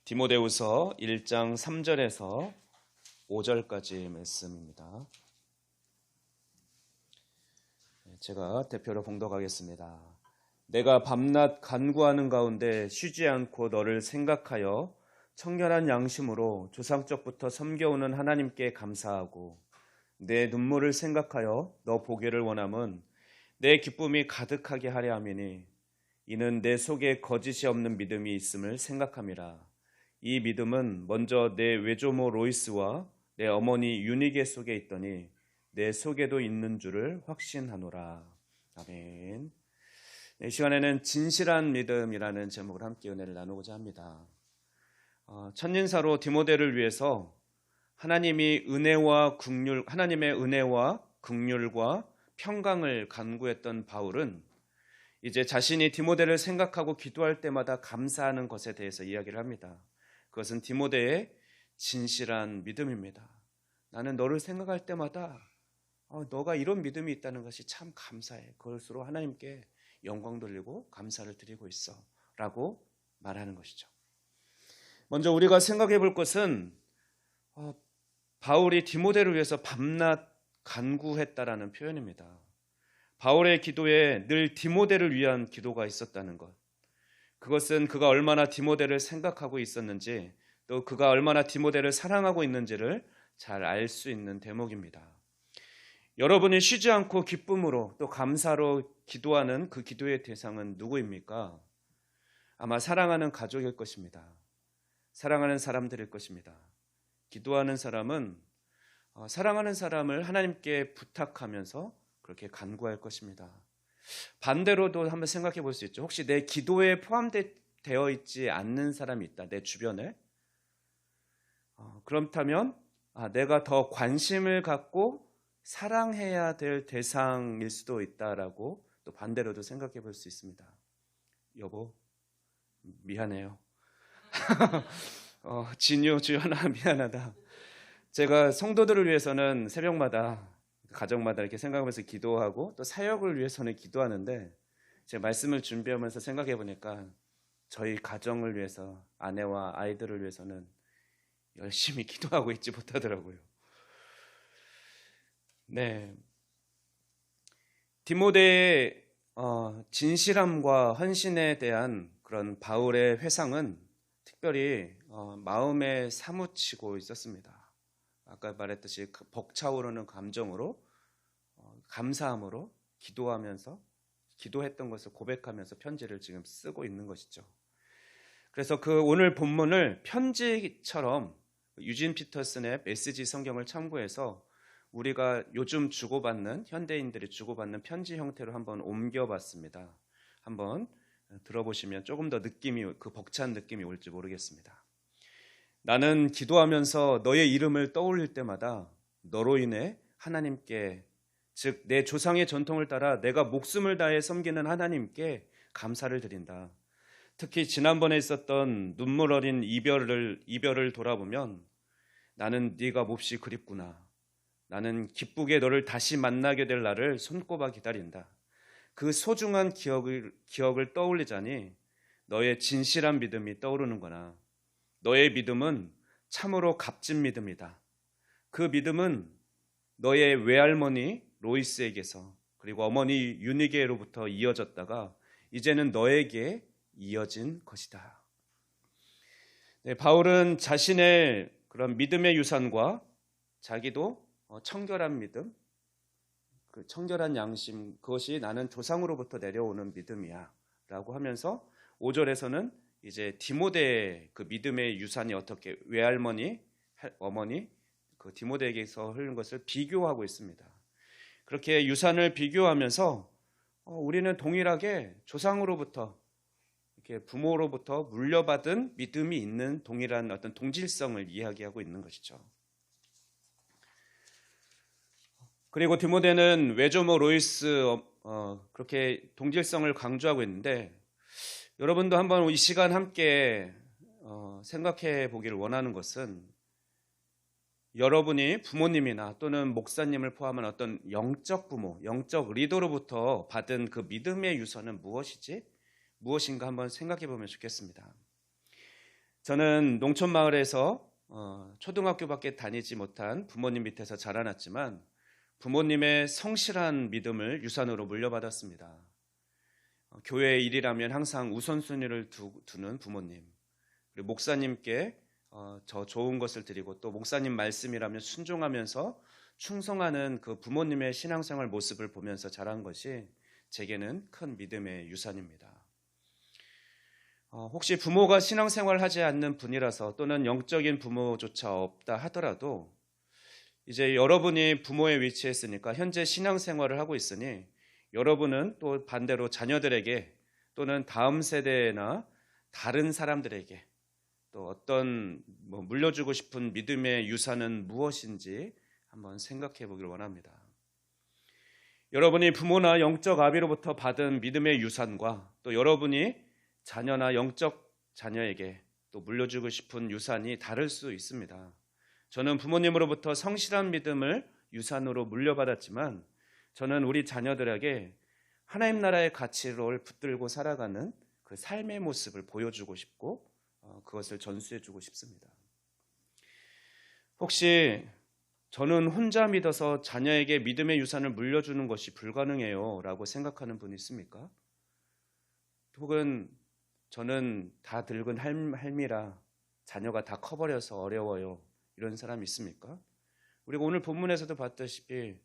디모데후서 1장 3절에서 5절까지 말씀입니다. 제가 대표로 봉독하겠습니다. 내가 밤낮 간구하는 가운데 쉬지 않고 너를 생각하여 청결한 양심으로 조상적부터 섬겨오는 하나님께 감사하고 내 눈물을 생각하여 너 보기를 원함은 내 기쁨이 가득하게 하려 함이니 이는 내 속에 거짓이 없는 믿음이 있음을 생각함이라. 이 믿음은 먼저 내 외조모 로이스와 내 어머니 유니게 속에 있더니 내 속에도 있는 줄을 확신하노라. 아멘. 이 시간에는 진실한 믿음이라는 제목으로 함께 은혜를 나누고자 합니다. 천인사로 디모데를 위해서 하나님의 은혜와 긍휼과 평강을 간구했던 바울은 이제 자신이 디모데를 생각하고 기도할 때마다 감사하는 것에 대해서 이야기를 합니다. 그것은 디모데의 진실한 믿음입니다. 나는 너를 생각할 때마다 너가 이런 믿음이 있다는 것이 참 감사해. 그것으로 하나님께 영광 돌리고 감사를 드리고 있어 라고 말하는 것이죠. 먼저 우리가 생각해 볼 것은 바울이 디모데를 위해서 밤낮 간구했다라는 표현입니다. 바울의 기도에 늘 디모데를 위한 기도가 있었다는 것. 그것은 그가 얼마나 디모데를 생각하고 있었는지 또 그가 얼마나 디모데를 사랑하고 있는지를 잘 알 수 있는 대목입니다. 여러분이 쉬지 않고 기쁨으로 또 감사로 기도하는 그 기도의 대상은 누구입니까? 아마 사랑하는 가족일 것입니다. 사랑하는 사람들일 것입니다. 기도하는 사람은 사랑하는 사람을 하나님께 부탁하면서 그렇게 간구할 것입니다. 반대로도 한번 생각해 볼 수 있죠. 혹시 내 기도에 포함되어 있지 않는 사람이 있다, 내 주변에. 그렇다면 내가 더 관심을 갖고 사랑해야 될 대상일 수도 있다라고 또 반대로도 생각해 볼 수 있습니다. 여보, 미안해요. 진유, 주연아, 미안하다. 제가 성도들을 위해서는 새벽마다 가정마다 이렇게 생각하면서 기도하고 또 사역을 위해서는 기도하는데 제가 말씀을 준비하면서 생각해 보니까 저희 가정을 위해서 아내와 아이들을 위해서는 열심히 기도하고 있지 못하더라고요. 네, 디모데의 진실함과 헌신에 대한 그런 바울의 회상은 특별히 마음에 사무치고 있었습니다. 아까 말했듯이 벅차오르는 감정으로 감사함으로 기도했던 것을 고백하면서 편지를 지금 쓰고 있는 것이죠. 그래서 그 오늘 본문을 편지처럼 유진 피터슨의 메시지 성경을 참고해서 우리가 요즘 현대인들이 주고받는 편지 형태로 한번 옮겨봤습니다. 한번 들어보시면 조금 더 그 벅찬 느낌이 올지 모르겠습니다. 나는 기도하면서 너의 이름을 떠올릴 때마다 너로 인해 하나님께, 즉 내 조상의 전통을 따라 내가 목숨을 다해 섬기는 하나님께 감사를 드린다. 특히 지난번에 있었던 눈물 어린 이별을 돌아보면 나는 네가 몹시 그립구나. 나는 기쁘게 너를 다시 만나게 될 날을 손꼽아 기다린다. 그 소중한 기억을 떠올리자니 너의 진실한 믿음이 떠오르는구나. 너의 믿음은 참으로 값진 믿음이다. 그 믿음은 너의 외할머니 로이스에게서 그리고 어머니 유니게로부터 이어졌다가 이제는 너에게 이어진 것이다. 네, 바울은 자신의 그런 믿음의 유산과 자기도 청결한 믿음, 그 청결한 양심, 그것이 나는 조상으로부터 내려오는 믿음이야 라고 하면서 5절에서는 이제 디모데의 그 믿음의 유산이 어떻게 어머니 그 디모데에게서 흐른 것을 비교하고 있습니다. 그렇게 유산을 비교하면서 우리는 동일하게 조상으로부터 이렇게 부모로부터 물려받은 믿음이 있는 동일한 어떤 동질성을 이야기하고 있는 것이죠. 그리고 디모데는 외조모 로이스 그렇게 동질성을 강조하고 있는데 여러분도 한번 이 시간 함께 생각해 보기를 원하는 것은 여러분이 부모님이나 또는 목사님을 포함한 어떤 영적 부모, 영적 리더로부터 받은 그 믿음의 유산은 무엇인가 한번 생각해 보면 좋겠습니다. 저는 농촌 마을에서 초등학교밖에 다니지 못한 부모님 밑에서 자라났지만 부모님의 성실한 믿음을 유산으로 물려받았습니다. 교회의 일이라면 항상 우선순위를 두는 부모님, 그리고 목사님께 저 좋은 것을 드리고 또 목사님 말씀이라면 순종하면서 충성하는 그 부모님의 신앙생활 모습을 보면서 자란 것이 제게는 큰 믿음의 유산입니다. 혹시 부모가 신앙생활을 하지 않는 분이라서 또는 영적인 부모조차 없다 하더라도 이제 여러분이 부모의 위치에 있으니까 현재 신앙생활을 하고 있으니 여러분은 또 반대로 자녀들에게 또는 다음 세대나 다른 사람들에게 또 어떤 물려주고 싶은 믿음의 유산은 무엇인지 한번 생각해 보기를 원합니다. 여러분이 부모나 영적 아비로부터 받은 믿음의 유산과 또 여러분이 자녀나 영적 자녀에게 또 물려주고 싶은 유산이 다를 수 있습니다. 저는 부모님으로부터 성실한 믿음을 유산으로 물려받았지만 저는 우리 자녀들에게 하나님 나라의 가치를 붙들고 살아가는 그 삶의 모습을 보여주고 싶고 그것을 전수해주고 싶습니다. 혹시 저는 혼자 믿어서 자녀에게 믿음의 유산을 물려주는 것이 불가능해요 라고 생각하는 분이 있습니까? 혹은 저는 다 늙은 할미라 자녀가 다 커버려서 어려워요 이런 사람이 있습니까? 우리가 오늘 본문에서도 봤다시피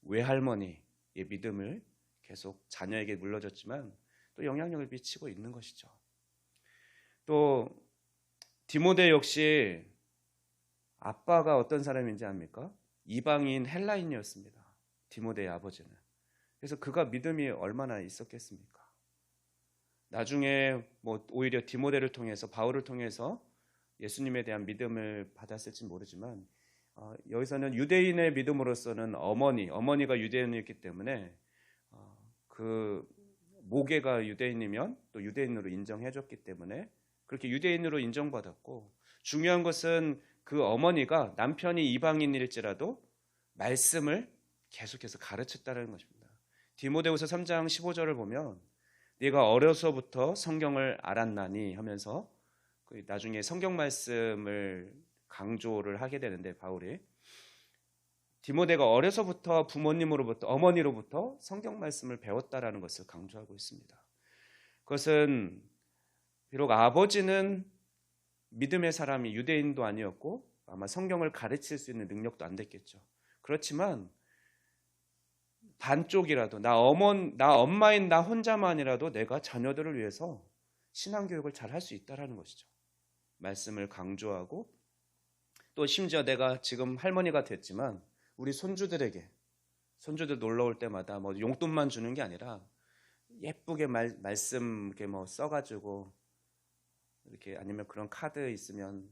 외할머니의 믿음을 계속 자녀에게 물려줬지만 또 영향력을 미치고 있는 것이죠. 또 디모데 역시 아빠가 어떤 사람인지 압니까? 이방인 헬라인이었습니다. 디모데의 아버지는. 그래서 그가 믿음이 얼마나 있었겠습니까? 나중에 오히려 디모데를 통해서 바울을 통해서 예수님에 대한 믿음을 받았을지 모르지만 여기서는 유대인의 믿음으로서는 어머니가 유대인이었기 때문에 그 모계가 유대인이면 또 유대인으로 인정해줬기 때문에 그렇게 유대인으로 인정받았고 중요한 것은 그 어머니가 남편이 이방인일지라도 말씀을 계속해서 가르쳤다는 것입니다. 디모데후서 3장 15절을 보면 네가 어려서부터 성경을 알았나니 하면서 나중에 성경 말씀을 강조를 하게 되는데 바울이 디모데가 어려서부터 부모님으로부터 어머니로부터 성경 말씀을 배웠다라는 것을 강조하고 있습니다. 그것은 비록 아버지는 믿음의 사람이 유대인도 아니었고 아마 성경을 가르칠 수 있는 능력도 안 됐겠죠. 그렇지만 반쪽이라도 나 엄마인 나 혼자만이라도 내가 자녀들을 위해서 신앙교육을 잘 할 수 있다라는 것이죠. 말씀을 강조하고 또 심지어 내가 지금 할머니가 됐지만 우리 손주들 놀러 올 때마다 용돈만 주는 게 아니라 예쁘게 말씀 이렇게 써가지고 이렇게 아니면 그런 카드 있으면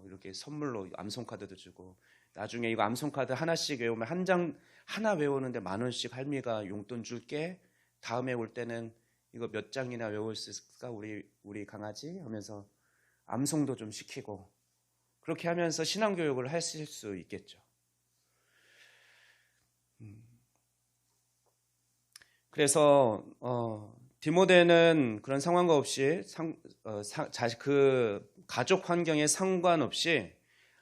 이렇게 선물로 암송 카드도 주고 나중에 이거 암송 카드 하나씩 외우면 한 장 하나 외우는데 10,000원씩 할미가 용돈 줄게. 다음에 올 때는 이거 몇 장이나 외울 수 있을까 우리 강아지 하면서 암송도 좀 시키고 그렇게 하면서 신앙교육을 하실 수 있겠죠. 그래서 디모데는 그런 상황과 없이 그 가족 환경에 상관없이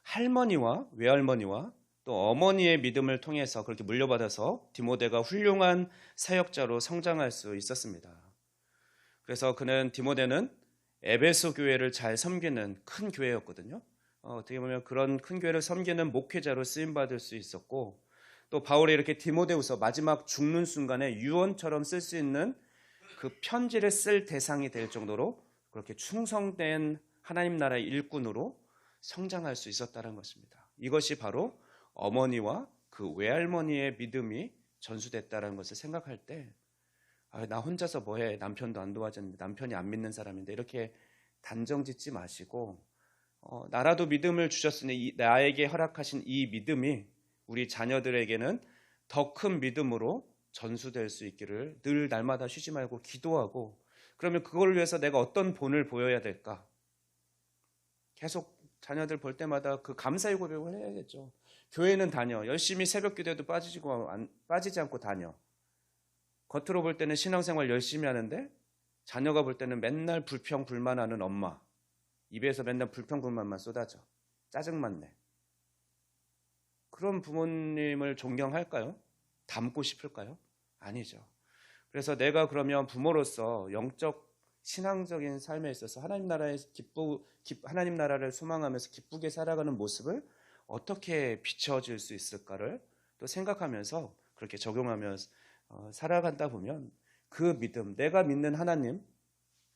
할머니와 외할머니와 또 어머니의 믿음을 통해서 그렇게 물려받아서 디모데가 훌륭한 사역자로 성장할 수 있었습니다. 그래서 디모데는 에베소 교회를 잘 섬기는 큰 교회였거든요. 어떻게 보면 그런 큰 교회를 섬기는 목회자로 쓰임받을 수 있었고 또 바울이 이렇게 디모데후서 마지막 죽는 순간에 유언처럼 쓸 수 있는 그 편지를 쓸 대상이 될 정도로 그렇게 충성된 하나님 나라의 일꾼으로 성장할 수 있었다는 것입니다. 이것이 바로 어머니와 그 외할머니의 믿음이 전수됐다는 것을 생각할 때 나 혼자서 뭐해 남편도 안 도와주는데 남편이 안 믿는 사람인데 이렇게 단정짓지 마시고 나라도 믿음을 주셨으니 나에게 허락하신 이 믿음이 우리 자녀들에게는 더 큰 믿음으로 전수될 수 있기를 늘 날마다 쉬지 말고 기도하고 그러면 그걸 위해서 내가 어떤 본을 보여야 될까? 계속 자녀들 볼 때마다 그 감사의 고백을 해야겠죠. 교회는 다녀. 열심히 새벽 기도에도 빠지지 않고 다녀. 겉으로 볼 때는 신앙생활 열심히 하는데 자녀가 볼 때는 맨날 불평불만하는 엄마. 입에서 맨날 불평불만만 쏟아져. 짜증만 내. 그런 부모님을 존경할까요? 닮고 싶을까요? 아니죠. 그래서 내가 그러면 부모로서 영적 신앙적인 삶에 있어서 하나님 나라를 소망하면서 기쁘게 살아가는 모습을 어떻게 비춰질 수 있을까를 또 생각하면서 그렇게 적용하면서 살아간다 보면 그 믿음, 내가 믿는 하나님,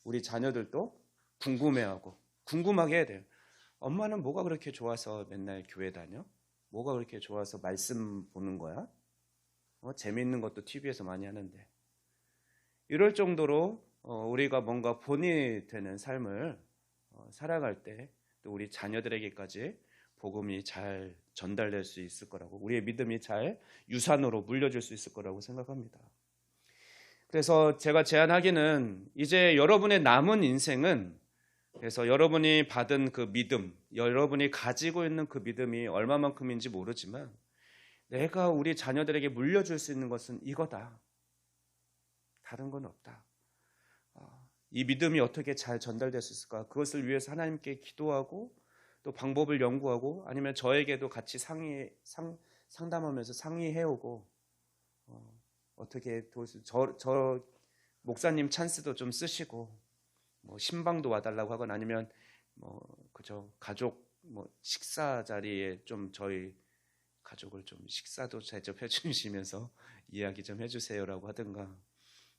우리 자녀들도 궁금하게 해야 돼요. 엄마는 뭐가 그렇게 좋아서 맨날 교회 다녀? 뭐가 그렇게 좋아서 말씀 보는 거야? 재미있는 것도 TV에서 많이 하는데. 이럴 정도로 우리가 뭔가 본이 되는 삶을 살아갈 때 또 우리 자녀들에게까지 복음이 잘 전달될 수 있을 거라고, 우리의 믿음이 잘 유산으로 물려줄 수 있을 거라고 생각합니다. 그래서 제가 제안하기는 이제 여러분의 남은 인생은, 그래서 여러분이 받은 그 믿음, 여러분이 가지고 있는 그 믿음이 얼마만큼인지 모르지만 내가 우리 자녀들에게 물려줄 수 있는 것은 이거다. 다른 건 없다. 이 믿음이 어떻게 잘 전달될 수 있을까? 그것을 위해서 하나님께 기도하고 또 방법을 연구하고 아니면 저에게도 같이 상담하면서 상의해오고 어떻게 도와줄 저 목사님 찬스도 좀 쓰시고 신방도 와달라고 하거나 아니면 그저 가족 식사 자리에 좀 저희 가족을 좀 식사도 대접해 주시면서 이야기 좀 해주세요라고 하든가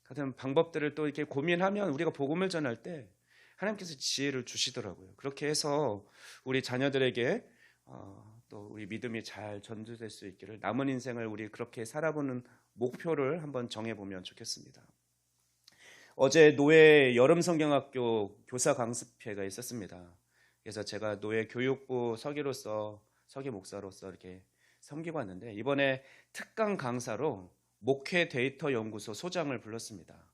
같은 방법들을 또 이렇게 고민하면 우리가 복음을 전할 때 하나님께서 지혜를 주시더라고요. 그렇게 해서 우리 자녀들에게 또 우리 믿음이 잘 전달될 수 있기를, 남은 인생을 우리 그렇게 살아보는 목표를 한번 정해보면 좋겠습니다. 어제 노예 여름성경학교 교사 강습회가 있었습니다. 그래서 제가 노예 교육부 서기 목사로서 이렇게 섬기고 왔는데, 이번에 특강 강사로 목회 데이터 연구소 소장을 불렀습니다.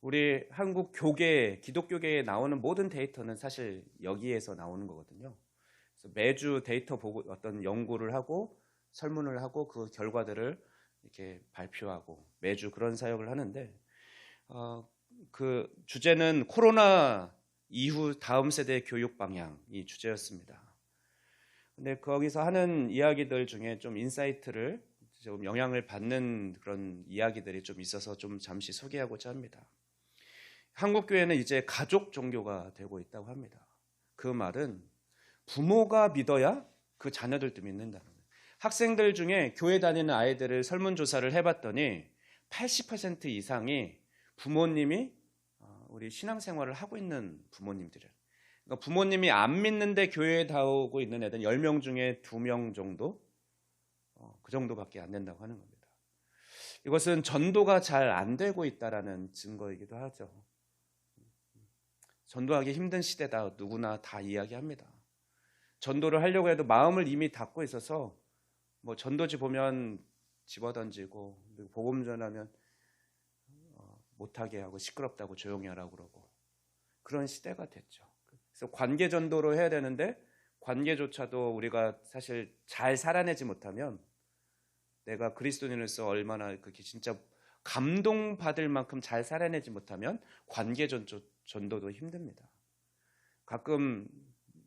우리 한국 교계, 기독교계에 나오는 모든 데이터는 사실 여기에서 나오는 거거든요. 그래서 매주 데이터 보고 어떤 연구를 하고 설문을 하고 그 결과들을 이렇게 발표하고 매주 그런 사역을 하는데, 그 주제는 코로나 이후 다음 세대 교육 방향이 주제였습니다. 근데 거기서 하는 이야기들 중에 좀 인사이트를 좀 영향을 받는 그런 이야기들이 좀 있어서 좀 잠시 소개하고자 합니다. 한국 교회는 이제 가족 종교가 되고 있다고 합니다. 그 말은 부모가 믿어야 그 자녀들도 믿는다는 거예요. 학생들 중에 교회 다니는 아이들을 설문조사를 해봤더니 80% 이상이 부모님이 우리 신앙생활을 하고 있는 부모님들이에요. 그러니까 부모님이 안 믿는데 교회에 나오고 있는 애들 10명 중에 2명 정도, 그 정도밖에 안 된다고 하는 겁니다. 이것은 전도가 잘 안 되고 있다라는 증거이기도 하죠. 전도하기 힘든 시대다, 누구나 다 이야기합니다. 전도를 하려고 해도 마음을 이미 닫고 있어서 전도지 보면 집어던지고, 그리고 복음 전하면 못하게 하고 시끄럽다고 조용히 하라고 그러고, 그런 시대가 됐죠. 그래서 관계 전도로 해야 되는데 관계조차도 우리가 사실 잘 살아내지 못하면, 내가 그리스도인으로서 얼마나 그렇게 진짜 감동받을 만큼 잘 살아내지 못하면 관계 전도도 힘듭니다. 가끔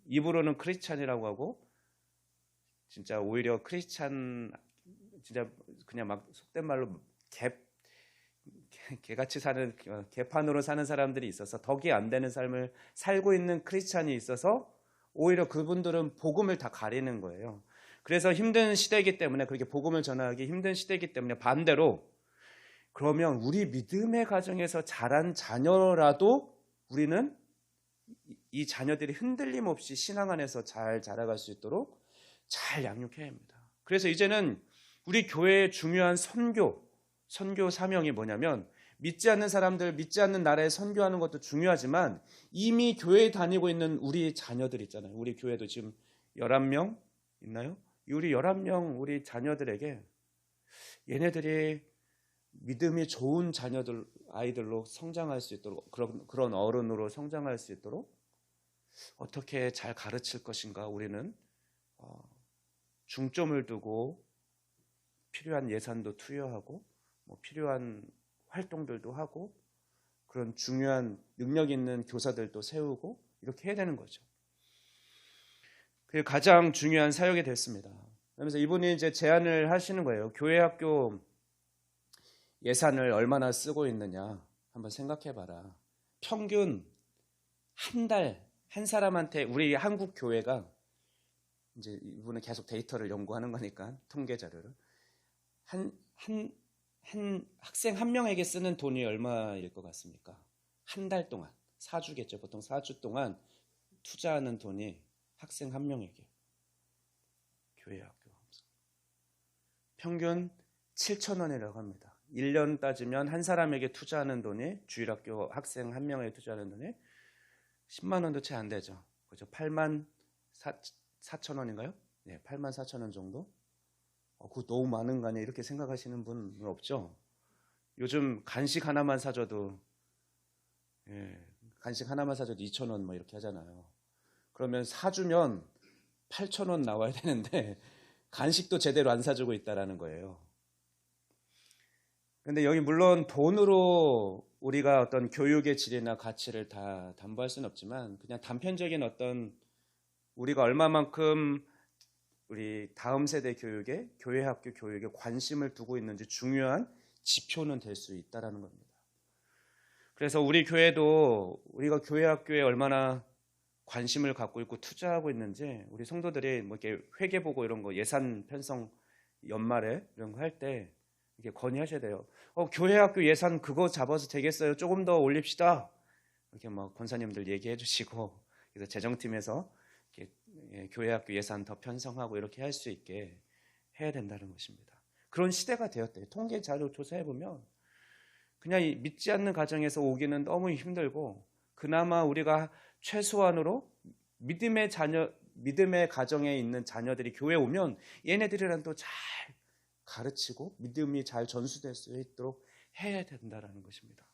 입으로는 크리스찬이라고 하고 진짜 오히려 크리스찬 진짜 그냥 막 속된 말로 개같이 사는, 개판으로 사는 사람들이 있어서 덕이 안 되는 삶을 살고 있는 크리스찬이 있어서 오히려 그분들은 복음을 다 가리는 거예요. 그래서 힘든 시대이기 때문에, 그렇게 복음을 전하기 힘든 시대이기 때문에 반대로, 그러면 우리 믿음의 가정에서 자란 자녀라도 우리는 이 자녀들이 흔들림 없이 신앙 안에서 잘 자라갈 수 있도록 잘 양육해야 합니다. 그래서 이제는 우리 교회의 중요한 선교 사명이 뭐냐면, 믿지 않는 사람들, 믿지 않는 나라에 선교하는 것도 중요하지만 이미 교회에 다니고 있는 우리 자녀들 있잖아요. 우리 교회도 지금 11명 있나요? 우리 11명 우리 자녀들에게 얘네들이 믿음이 좋은 아이들로 성장할 수 있도록, 그런 어른으로 성장할 수 있도록 어떻게 잘 가르칠 것인가, 우리는 중점을 두고 필요한 예산도 투여하고 필요한 활동들도 하고 그런 중요한 능력 있는 교사들도 세우고 이렇게 해야 되는 거죠. 그게 가장 중요한 사역이 됐습니다. 그러면서 이분이 이제 제안을 하시는 거예요. 교회 학교 예산을 얼마나 쓰고 있느냐 한번 생각해 봐라. 평균 한 달 한 사람한테, 우리 한국 교회가 이제 이분은 계속 데이터를 연구하는 거니까 통계 자료를, 한 학생 한 명에게 쓰는 돈이 얼마일 것 같습니까? 한 달 동안, 4주겠죠. 보통 4주 동안 투자하는 돈이 학생 한 명에게, 교회 학교 평균 7,000원이라고 합니다. 1년 따지면 한 사람에게 투자하는 돈이, 주일학교 학생 한 명에게 투자하는 돈이 10만 원도 채 안 되죠. 그죠? 8만 4천 원인가요? 네, 8만 4천 원 정도? 그거 너무 많은 거 아니야? 이렇게 생각하시는 분은 없죠? 요즘 간식 하나만 사줘도, 간식 하나만 사줘도 2천 원 뭐 이렇게 하잖아요. 그러면 사주면 8천 원 나와야 되는데 간식도 제대로 안 사주고 있다라는 거예요. 근데 여기 물론 돈으로 우리가 어떤 교육의 질이나 가치를 다 담보할 수는 없지만, 그냥 단편적인 어떤 우리가 얼마만큼 우리 다음 세대 교육에, 교회 학교 교육에 관심을 두고 있는지 중요한 지표는 될 수 있다라는 겁니다. 그래서 우리 교회도 우리가 교회 학교에 얼마나 관심을 갖고 있고 투자하고 있는지, 우리 성도들이 뭐 이렇게 회계 보고 이런 거, 예산 편성 연말에 이런 거 할 때 이렇게 건의하셔야 돼요. 교회 학교 예산 그거 잡아서 되겠어요? 조금 더 올립시다. 이렇게 막 권사님들 얘기해 주시고, 그래서 재정팀에서 이렇게 교회 학교 예산 더 편성하고 이렇게 할 수 있게 해야 된다는 것입니다. 그런 시대가 되었대요. 통계 자료 조사해 보면 그냥 믿지 않는 가정에서 오기는 너무 힘들고, 그나마 우리가 최소한으로 믿음의 가정에 있는 자녀들이 교회 오면 얘네들이랑 또 잘 가르치고 믿음이 잘 전수될 수 있도록 해야 된다는 것입니다.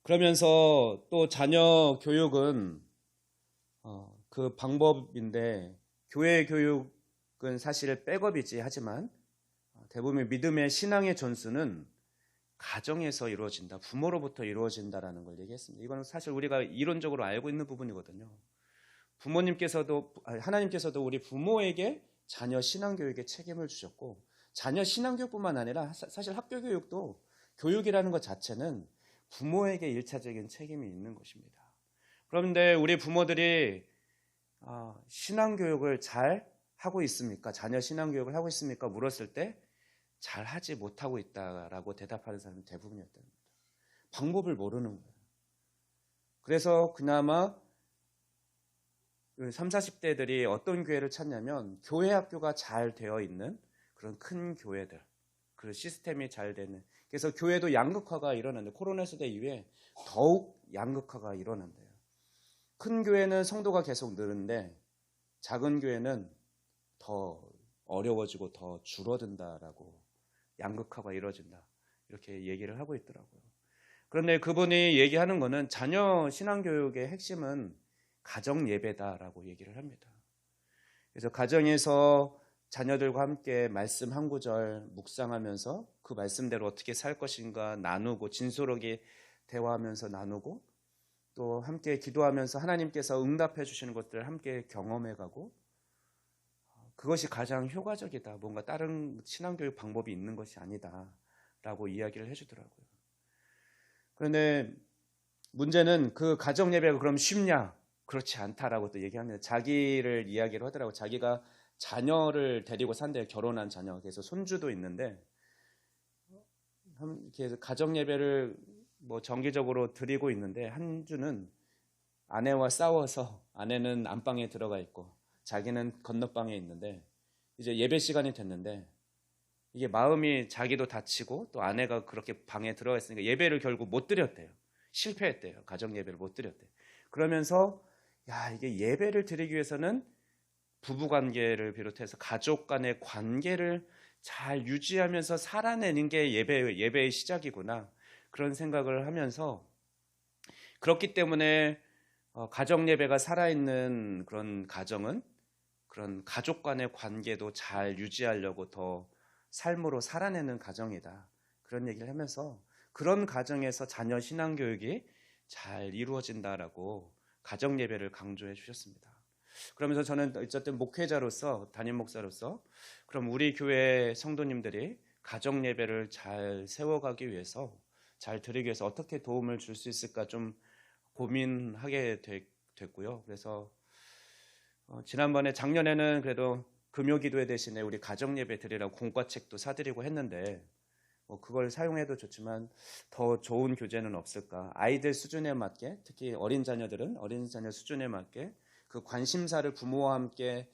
그러면서 또 자녀 교육은 그 방법인데, 교회 교육은 사실 백업이지 하지만 대부분 믿음의 신앙의 전수는 가정에서 이루어진다, 부모로부터 이루어진다라는 걸 얘기했습니다. 이건 사실 우리가 이론적으로 알고 있는 부분이거든요. 하나님께서도 우리 부모에게 자녀 신앙교육에 책임을 주셨고, 자녀 신앙교육뿐만 아니라 사실 학교 교육도, 교육이라는 것 자체는 부모에게 일차적인 책임이 있는 것입니다. 그런데 우리 부모들이 신앙교육을 잘 하고 있습니까? 자녀 신앙교육을 하고 있습니까? 물었을 때 잘 하지 못하고 있다라고 대답하는 사람이 대부분이었다는 겁니다. 방법을 모르는 거예요. 그래서 그나마 30, 40대들이 어떤 교회를 찾냐면, 교회 학교가 잘 되어 있는 그런 큰 교회들, 그 시스템이 잘 되는, 그래서 교회도 양극화가 일어났는데, 코로나 시대 이후에 더욱 양극화가 일어난대요. 큰 교회는 성도가 계속 느는데 작은 교회는 더 어려워지고 더 줄어든다라고, 양극화가 이루어진다, 이렇게 얘기를 하고 있더라고요. 그런데 그분이 얘기하는 거는 자녀 신앙교육의 핵심은 가정 예배다라고 얘기를 합니다. 그래서 가정에서 자녀들과 함께 말씀 한 구절 묵상하면서 그 말씀대로 어떻게 살 것인가 나누고, 진솔하게 대화하면서 나누고, 또 함께 기도하면서 하나님께서 응답해 주시는 것들을 함께 경험해가고, 그것이 가장 효과적이다, 뭔가 다른 신앙교육 방법이 있는 것이 아니다 라고 이야기를 해주더라고요. 그런데 문제는 그 가정 예배가 그럼 쉽냐? 그렇지 않다라고 또 얘기합니다. 자기를 이야기를 하더라고요. 자기가 자녀를 데리고 산대요. 결혼한 자녀. 그래서 손주도 있는데, 이렇게 가정 예배를 뭐 정기적으로 드리고 있는데, 한 주는 아내와 싸워서 아내는 안방에 들어가 있고 자기는 건너방에 있는데, 이제 예배 시간이 됐는데 이게 마음이, 자기도 다치고 또 아내가 그렇게 방에 들어가 있으니까 예배를 결국 못 드렸대요. 실패했대요. 가정 예배를 못 드렸대요. 그러면서 이게 예배를 드리기 위해서는 부부관계를 비롯해서 가족 간의 관계를 잘 유지하면서 살아내는 게 예배의 시작이구나, 그런 생각을 하면서, 그렇기 때문에 가정 예배가 살아있는 그런 가정은 그런 가족 간의 관계도 잘 유지하려고 더 삶으로 살아내는 가정이다, 그런 얘기를 하면서 그런 가정에서 자녀 신앙교육이 잘 이루어진다라고 가정 예배를 강조해 주셨습니다. 그러면서 저는 어쨌든 목회자로서, 담임 목사로서 그럼 우리 교회 성도님들이 가정 예배를 잘 세워가기 위해서, 잘 드리기 위해서 어떻게 도움을 줄 수 있을까 좀 고민하게 됐고요. 그래서 지난번에 작년에는 그래도 금요 기도회 대신에 우리 가정 예배 드리라고 공과책도 사드리고 했는데 그걸 사용해도 좋지만 더 좋은 교재는 없을까? 아이들 수준에 맞게, 특히 어린 자녀들은 어린 자녀 수준에 맞게 그 관심사를 부모와 함께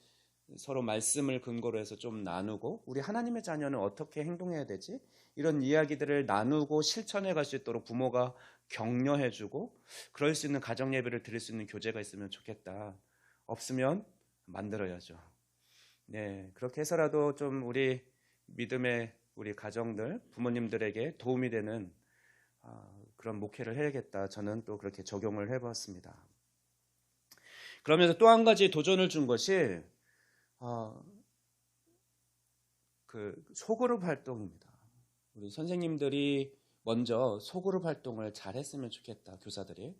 서로 말씀을 근거로 해서 좀 나누고, 우리 하나님의 자녀는 어떻게 행동해야 되지? 이런 이야기들을 나누고 실천해 갈 수 있도록 부모가 격려해주고 그럴 수 있는 가정 예배를 드릴 수 있는 교재가 있으면 좋겠다. 없으면 만들어야죠. 네, 그렇게 해서라도 좀 우리 믿음의 우리 가정들, 부모님들에게 도움이 되는 그런 목회를 해야겠다. 저는 또 그렇게 적용을 해봤습니다. 그러면서 또 한 가지 도전을 준 것이 그 소그룹 활동입니다. 우리 선생님들이 먼저 소그룹 활동을 잘 했으면 좋겠다, 교사들이.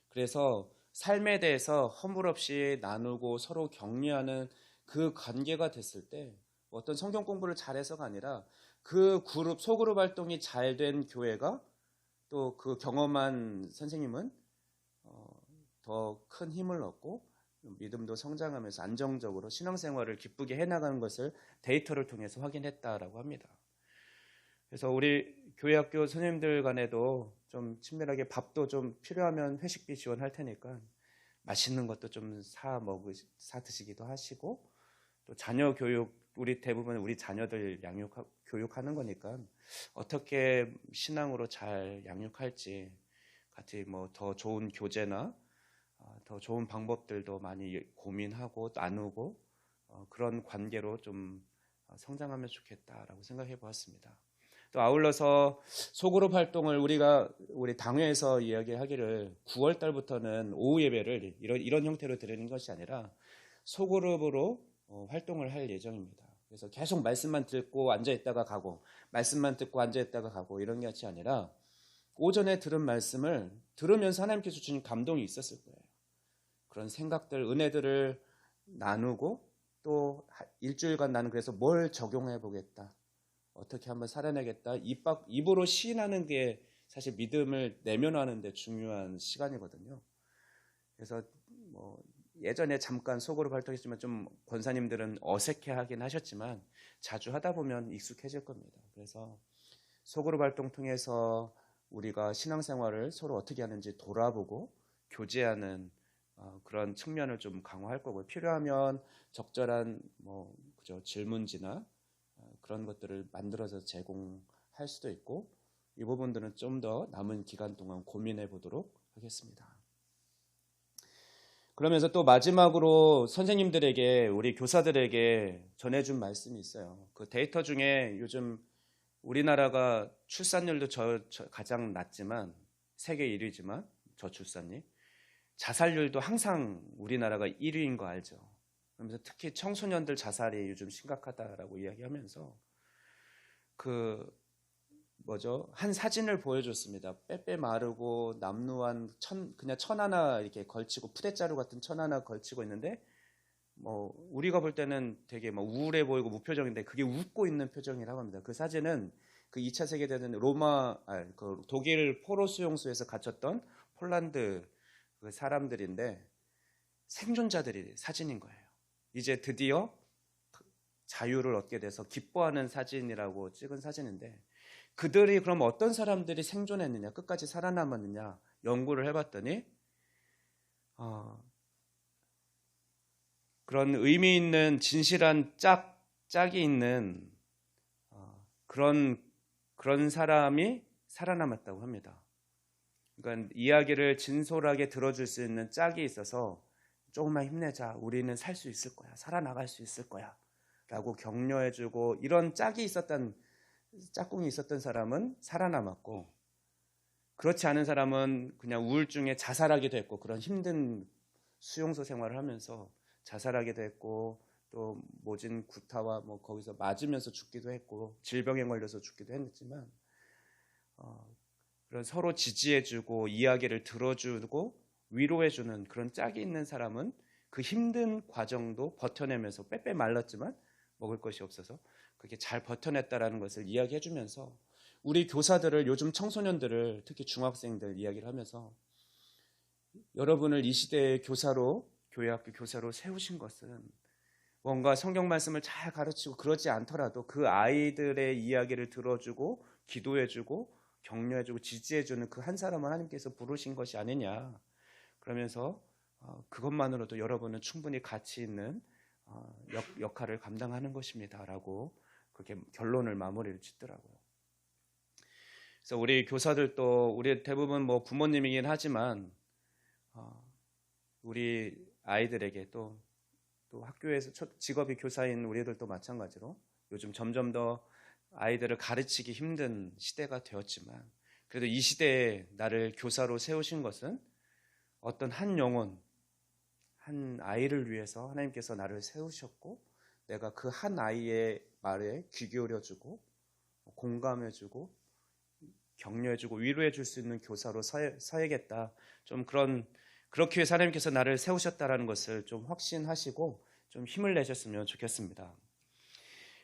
그래서 삶에 대해서 허물없이 나누고 서로 격려하는 그 관계가 됐을 때 어떤 성경 공부를 잘해서가 아니라 그 그룹, 소그룹 활동이 잘 된 교회가 또 그 경험한 선생님은 더 큰 힘을 얻고 믿음도 성장하면서 안정적으로 신앙생활을 기쁘게 해나가는 것을 데이터를 통해서 확인했다라고 합니다. 그래서 우리 교회 학교 선생님들 간에도 좀 친밀하게 밥도 좀 필요하면 회식비 지원할 테니까 맛있는 것도 좀 사 드시기도 하시고, 또 자녀 교육, 우리 대부분 우리 자녀들 교육하는 거니까 어떻게 신앙으로 잘 양육할지 같이 더 좋은 교재나 더 좋은 방법들도 많이 고민하고 나누고 그런 관계로 좀 성장하면 좋겠다라고 생각해 보았습니다. 또 아울러서 소그룹 활동을 우리 당회에서 이야기하기를 9월 달부터는 오후 예배를 이런 형태로 드리는 것이 아니라 소그룹으로 활동을 할 예정입니다. 그래서 계속 말씀만 듣고 앉아있다가 가고, 말씀만 듣고 앉아있다가 가고 이런 게 아니라 오전에 들은 말씀을 들으면서 하나님께서 주신 감동이 있었을 거예요. 그런 생각들, 은혜들을 나누고 또 일주일간 나는 그래서 뭘 적용해 보겠다, 어떻게 한번 살아내겠다, 입으로 시인하는 게 사실 믿음을 내면하는 데 중요한 시간이거든요. 그래서 예전에 잠깐 소그룹 활동했지만 좀 권사님들은 어색해하긴 하셨지만 자주 하다 보면 익숙해질 겁니다. 그래서 소그룹 활동 통해서 우리가 신앙생활을 서로 어떻게 하는지 돌아보고 교제하는 그런 측면을 좀 강화할 거고요. 필요하면 적절한 질문지나 그런 것들을 만들어서 제공할 수도 있고, 이 부분들은 좀 더 남은 기간 동안 고민해 보도록 하겠습니다. 그러면서 또 마지막으로 선생님들에게, 우리 교사들에게 전해준 말씀이 있어요. 그 데이터 중에 요즘 우리나라가 출산율도 가장 낮지만, 세계 1위지만 저출산율, 자살률도 항상 우리나라가 1위인 거 알죠? 그러면서 특히 청소년들 자살이 요즘 심각하다라고 이야기하면서 한 사진을 보여줬습니다. 빼빼 마르고 남루한 그냥 천 하나 이렇게 걸치고, 푸대자루 같은 천 하나 걸치고 있는데 우리가 볼 때는 되게 우울해 보이고 무표정인데 그게 웃고 있는 표정이라고 합니다. 그 사진은 그 2차 세계대전 독일 포로 수용소에서 갇혔던 폴란드 그 사람들인데 생존자들이 사진인 거예요. 이제 드디어 자유를 얻게 돼서 기뻐하는 사진이라고 찍은 사진인데, 그들이 그럼 어떤 사람들이 생존했느냐, 끝까지 살아남았느냐 연구를 해봤더니 그런 의미 있는 진실한 짝이 있는 그런 사람이 살아남았다고 합니다. 그러니까 이야기를 진솔하게 들어줄 수 있는 짝이 있어서 조금만 힘내자, 우리는 살 수 있을 거야, 살아나갈 수 있을 거야 라고 격려해주고, 이런 짝꿍이 있었던 사람은 살아남았고, 그렇지 않은 사람은 그냥 우울증에 자살하기도 했고, 그런 힘든 수용소 생활을 하면서 자살하기도 했고, 또 모진 구타와 거기서 맞으면서 죽기도 했고, 질병에 걸려서 죽기도 했지만 그런 서로 지지해주고 이야기를 들어주고 위로해주는 그런 짝이 있는 사람은 그 힘든 과정도 버텨내면서 빼빼 말랐지만 먹을 것이 없어서 그렇게 잘 버텨냈다라는 것을 이야기해주면서 우리 교사들을, 요즘 청소년들을, 특히 중학생들 이야기를 하면서 여러분을 이 시대의 교사로, 교회학교 교사로 세우신 것은 뭔가 성경 말씀을 잘 가르치고 그러지 않더라도 그 아이들의 이야기를 들어주고 기도해주고 격려해주고 지지해주는 그 한 사람을 하나님께서 부르신 것이 아니냐. 그러면서 그것만으로도 여러분은 충분히 가치 있는 역할을 감당하는 것입니다 라고 그렇게 결론을 마무리를 짓더라고요. 그래서 우리 교사들도, 우리 대부분 뭐 부모님이긴 하지만 우리 아이들에게 또 학교에서 직업이 교사인 우리들도 마찬가지로 요즘 점점 더 아이들을 가르치기 힘든 시대가 되었지만 그래도 이 시대에 나를 교사로 세우신 것은 어떤 한 영혼, 한 아이를 위해서 하나님께서 나를 세우셨고 내가 그 한 아이의 말에 귀 기울여주고 공감해주고 격려해주고 위로해줄 수 있는 교사로 서야겠다. 좀 그렇게 해서 하나님께서 나를 세우셨다라는 것을 좀 확신하시고 좀 힘을 내셨으면 좋겠습니다.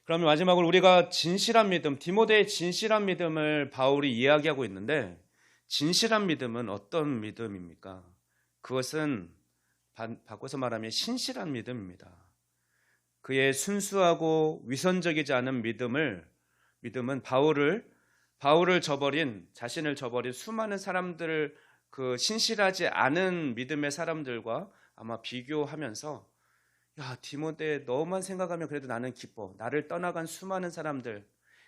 그러면 마지막으로 우리가 진실한 믿음, 디모데의 진실한 믿음을 바울이 이야기하고 있는데 진실한 믿음은 어떤 믿음입니까? 그것은 바꿔서 말하면 신실한 믿음입니다. 그의 순수하고 위선적이지 않은 믿음은 자신을 저버린 수많은 사람들을 그 신실하지 않은 믿음의 사람들과 아마 비교하면서 야, 디모데 너만 생각하면 그래도 나는 기뻐. 나를 떠나간 수많은 사람들,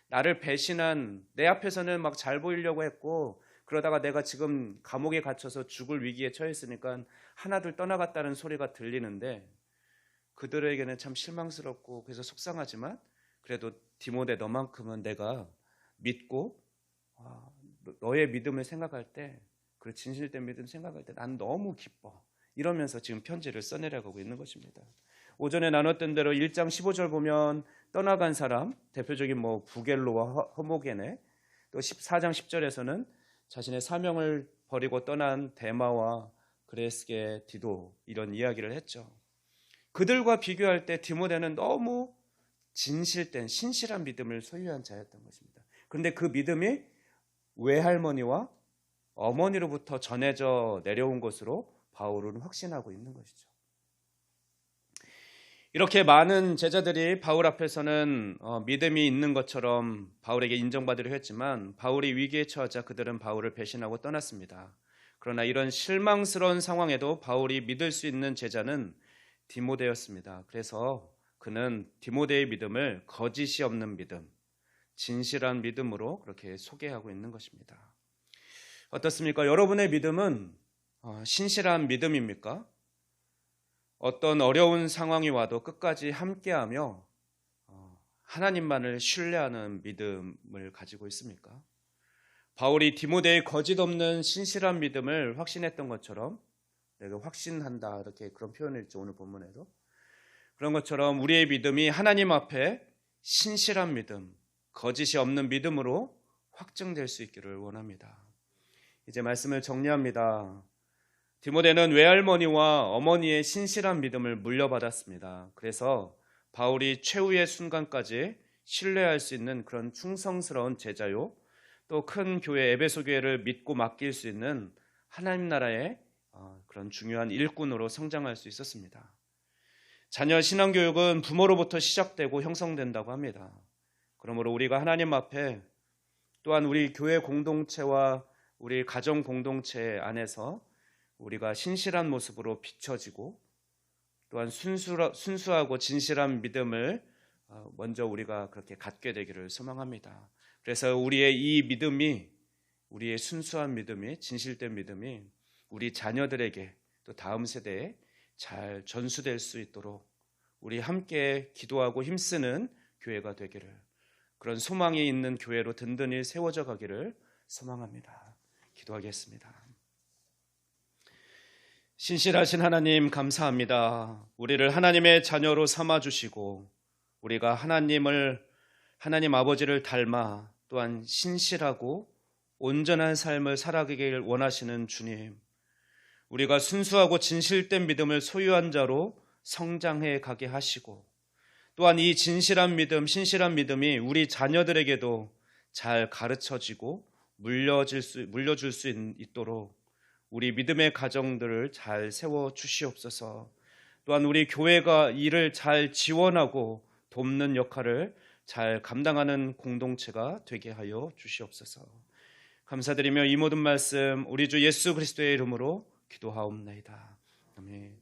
나를 배신한, 내 앞에서는 막 잘 보이려고 했고 그러다가 내가 지금 감옥에 갇혀서 죽을 위기에 처했으니까 하나둘 떠나갔다는 소리가 들리는데 그들에게는 참 실망스럽고 그래서 속상하지만 그래도 디모데 너만큼은 내가 믿고 너의 믿음을 생각할 때, 그 진실된 믿음 생각할 때 난 너무 기뻐. 이러면서 지금 편지를 써내려가고 있는 것입니다. 오전에 나눴던 대로 1장 15절 보면 떠나간 사람, 대표적인 뭐 부겔로와 허모게네, 또 14장 10절에서는 자신의 사명을 버리고 떠난 데마와 그레스게, 디도 이런 이야기를 했죠. 그들과 비교할 때 디모데는 너무 진실된 신실한 믿음을 소유한 자였던 것입니다. 그런데 그 믿음이 외할머니와 어머니로부터 전해져 내려온 것으로 바울은 확신하고 있는 것이죠. 이렇게 많은 제자들이 바울 앞에서는 믿음이 있는 것처럼 바울에게 인정받으려 했지만 바울이 위기에 처하자 그들은 바울을 배신하고 떠났습니다. 그러나 이런 실망스러운 상황에도 바울이 믿을 수 있는 제자는 디모데였습니다. 그래서 그는 디모데의 믿음을 거짓이 없는 믿음, 진실한 믿음으로 그렇게 소개하고 있는 것입니다. 어떻습니까? 여러분의 믿음은 신실한 믿음입니까? 어떤 어려운 상황이 와도 끝까지 함께하며 하나님만을 신뢰하는 믿음을 가지고 있습니까? 바울이 디모데의 거짓 없는 신실한 믿음을 확신했던 것처럼, 내가 확신한다 이렇게 그런 표현을 있죠, 오늘 본문에도. 그런 것처럼 우리의 믿음이 하나님 앞에 신실한 믿음, 거짓이 없는 믿음으로 확증될 수 있기를 원합니다. 이제 말씀을 정리합니다. 디모데는 외할머니와 어머니의 신실한 믿음을 물려받았습니다. 그래서 바울이 최후의 순간까지 신뢰할 수 있는 그런 충성스러운 제자요, 또 큰 교회 에베소 교회를 믿고 맡길 수 있는 하나님 나라의 그런 중요한 일꾼으로 성장할 수 있었습니다. 자녀 신앙교육은 부모로부터 시작되고 형성된다고 합니다. 그러므로 우리가 하나님 앞에, 또한 우리 교회 공동체와 우리 가정 공동체 안에서 우리가 신실한 모습으로 비춰지고 또한 순수하고 진실한 믿음을 먼저 우리가 그렇게 갖게 되기를 소망합니다. 그래서 우리의 이 믿음이, 우리의 순수한 믿음이, 진실된 믿음이 우리 자녀들에게 또 다음 세대에 잘 전수될 수 있도록 우리 함께 기도하고 힘쓰는 교회가 되기를, 그런 소망이 있는 교회로 든든히 세워져 가기를 소망합니다. 기도하겠습니다. 신실하신 하나님 감사합니다. 우리를 하나님의 자녀로 삼아주시고 우리가 하나님 아버지를 닮아 또한 신실하고 온전한 삶을 살아가길 원하시는 주님, 우리가 순수하고 진실된 믿음을 소유한 자로 성장해 가게 하시고, 또한 이 진실한 믿음, 신실한 믿음이 우리 자녀들에게도 잘 가르쳐지고 물려줄 수 있도록 우리 믿음의 가정들을 잘 세워 주시옵소서. 또한 우리 교회가 이를 잘 지원하고 돕는 역할을 잘 감당하는 공동체가 되게 하여 주시옵소서. 감사드리며 이 모든 말씀 우리 주 예수 그리스도의 이름으로 기도하옵나이다. 아멘.